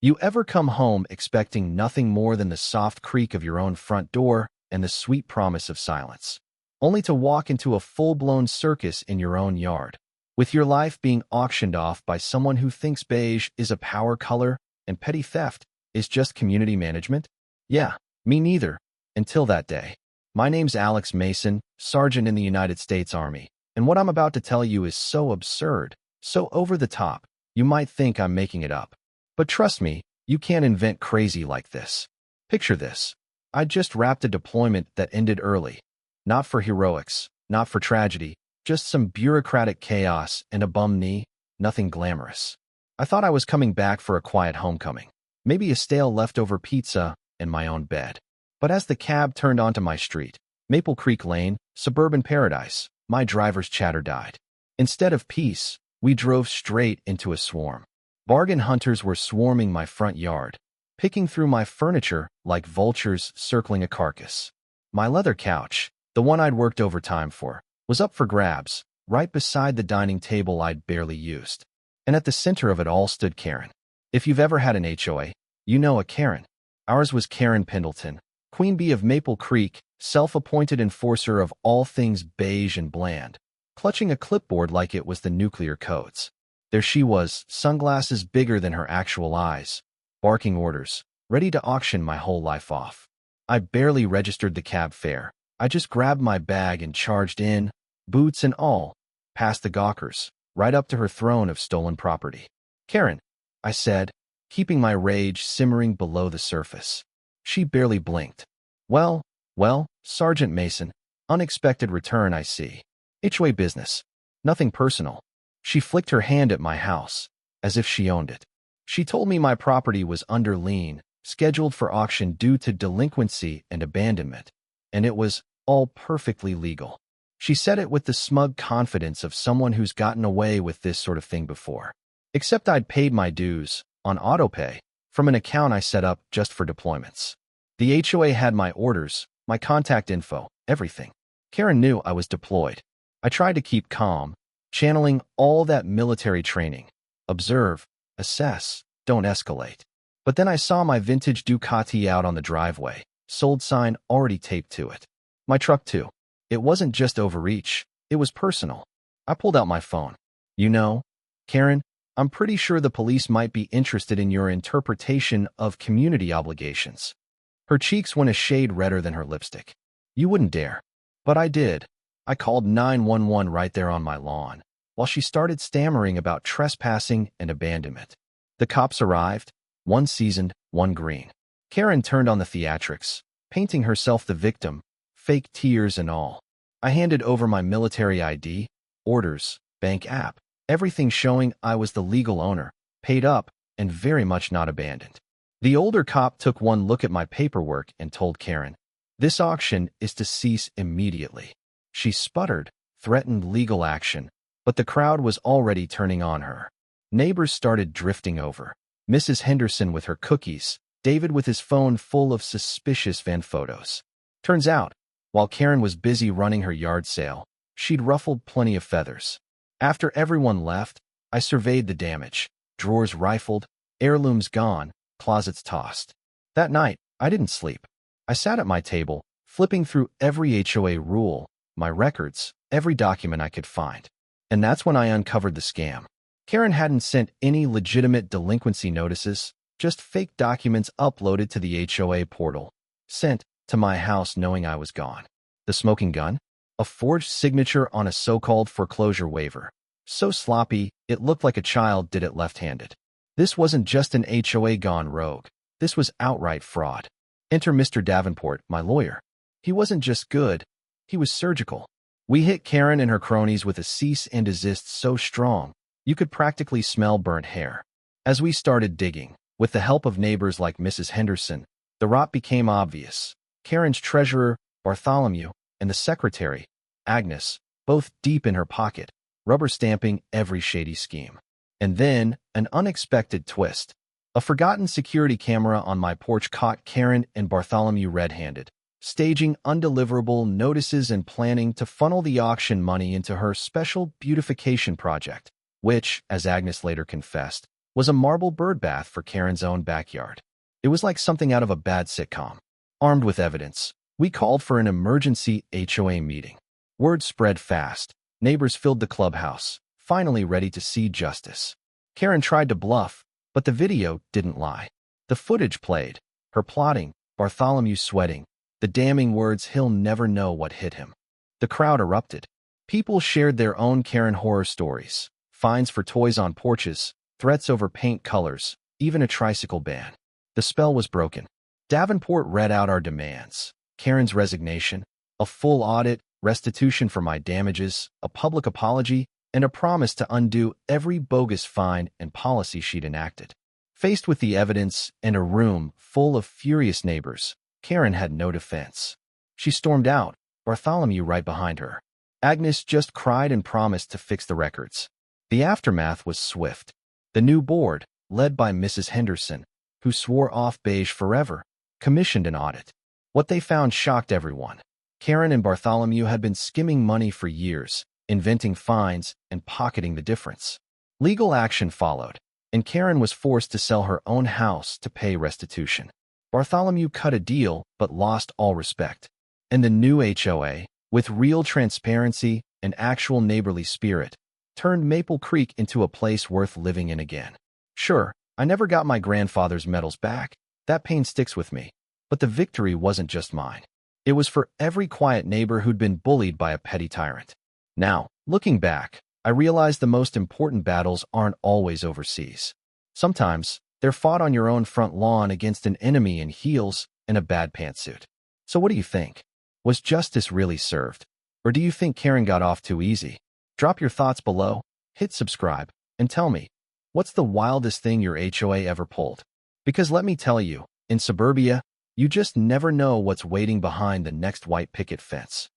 You ever come home expecting nothing more than the soft creak of your own front door and the sweet promise of silence, only to walk into a full-blown circus in your own yard, with your life being auctioned off by someone who thinks beige is a power color and petty theft is just community management? Yeah, me neither, until that day. My name's Alex Mason, Sergeant in the United States Army, and what I'm about to tell you is so absurd, so over the top, you might think I'm making it up. But trust me, you can't invent crazy like this. Picture this. I just wrapped a deployment that ended early. Not for heroics, not for tragedy, just some bureaucratic chaos and a bum knee, nothing glamorous. I thought I was coming back for a quiet homecoming, maybe a stale leftover pizza and my own bed. But as the cab turned onto my street, Maple Creek Lane, suburban paradise, my driver's chatter died. Instead of peace, we drove straight into a swarm. Bargain hunters were swarming my front yard, picking through my furniture like vultures circling a carcass. My leather couch, the one I'd worked overtime for, was up for grabs, right beside the dining table I'd barely used. And at the center of it all stood Karen. If you've ever had an HOA, you know a Karen. Ours was Karen Pendleton, Queen Bee of Maple Creek, self-appointed enforcer of all things beige and bland, clutching a clipboard like it was the nuclear codes. There she was, sunglasses bigger than her actual eyes, barking orders, ready to auction my whole life off. I barely registered the cab fare. I just grabbed my bag and charged in, boots and all, past the gawkers, right up to her throne of stolen property. "Karen," I said, keeping my rage simmering below the surface. She barely blinked. Well, Sergeant Mason, unexpected return, I see. HOA business. Nothing personal." She flicked her hand at my house, as if she owned it. She told me my property was under lien, scheduled for auction due to delinquency and abandonment, and it was all perfectly legal. She said it with the smug confidence of someone who's gotten away with this sort of thing before. Except I'd paid my dues, on autopay, from an account I set up just for deployments. The HOA had my orders, my contact info, everything. Karen knew I was deployed. I tried to keep calm, channeling all that military training. Observe, assess, don't escalate. But then I saw my vintage Ducati out on the driveway, sold sign already taped to it. My truck too. It wasn't just overreach, it was personal. I pulled out my phone. "You know, Karen, I'm pretty sure the police might be interested in your interpretation of community obligations." Her cheeks went a shade redder than her lipstick. "You wouldn't dare." But I did. I called 911 right there on my lawn, while she started stammering about trespassing and abandonment. The cops arrived, one seasoned, one green. Karen turned on the theatrics, painting herself the victim, fake tears and all. I handed over my military ID, orders, bank app, everything showing I was the legal owner, paid up, and very much not abandoned. The older cop took one look at my paperwork and told Karen, "This auction is to cease immediately." She sputtered, threatened legal action, but the crowd was already turning on her. Neighbors started drifting over. Mrs. Henderson with her cookies, David with his phone full of suspicious van photos. Turns out, while Karen was busy running her yard sale, she'd ruffled plenty of feathers. After everyone left, I surveyed the damage. Drawers rifled, heirlooms gone, closets tossed. That night, I didn't sleep. I sat at my table, flipping through every HOA rule, my records, every document I could find. And that's when I uncovered the scam. Karen hadn't sent any legitimate delinquency notices, just fake documents uploaded to the HOA portal, sent to my house knowing I was gone. The smoking gun? A forged signature on a so-called foreclosure waiver. So sloppy, it looked like a child did it left-handed. This wasn't just an HOA gone rogue. This was outright fraud. Enter Mr. Davenport, my lawyer. He wasn't just good, he was surgical. We hit Karen and her cronies with a cease and desist so strong, you could practically smell burnt hair. As we started digging, with the help of neighbors like Mrs. Henderson, the rot became obvious. Karen's treasurer, Bartholomew, and the secretary, Agnes, both deep in her pocket, rubber stamping every shady scheme. And then, an unexpected twist. A forgotten security camera on my porch caught Karen and Bartholomew red-handed, staging undeliverable notices and planning to funnel the auction money into her special beautification project, which, as Agnes later confessed, was a marble birdbath for Karen's own backyard. It was like something out of a bad sitcom. Armed with evidence, we called for an emergency HOA meeting. Word spread fast. Neighbors filled the clubhouse, finally ready to see justice. Karen tried to bluff, but the video didn't lie. The footage played, her plotting, Bartholomew sweating, the damning words he'll never know what hit him. The crowd erupted. People shared their own Karen horror stories, fines for toys on porches, threats over paint colors, even a tricycle ban. The spell was broken. Davenport read out our demands. Karen's resignation, a full audit, restitution for my damages, a public apology, and a promise to undo every bogus fine and policy she'd enacted. Faced with the evidence and a room full of furious neighbors, Karen had no defense. She stormed out, Bartholomew right behind her. Agnes just cried and promised to fix the records. The aftermath was swift. The new board, led by Mrs. Henderson, who swore off beige forever, commissioned an audit. What they found shocked everyone. Karen and Bartholomew had been skimming money for years, inventing fines and pocketing the difference. Legal action followed, and Karen was forced to sell her own house to pay restitution. Bartholomew cut a deal but lost all respect. And the new HOA, with real transparency and actual neighborly spirit, turned Maple Creek into a place worth living in again. Sure, I never got my grandfather's medals back. That pain sticks with me. But the victory wasn't just mine. It was for every quiet neighbor who'd been bullied by a petty tyrant. Now, looking back, I realize the most important battles aren't always overseas. Sometimes, they're fought on your own front lawn against an enemy in heels and a bad pantsuit. So what do you think? Was justice really served? Or do you think Karen got off too easy? Drop your thoughts below, hit subscribe, and tell me, what's the wildest thing your HOA ever pulled? Because let me tell you, in suburbia, you just never know what's waiting behind the next white picket fence.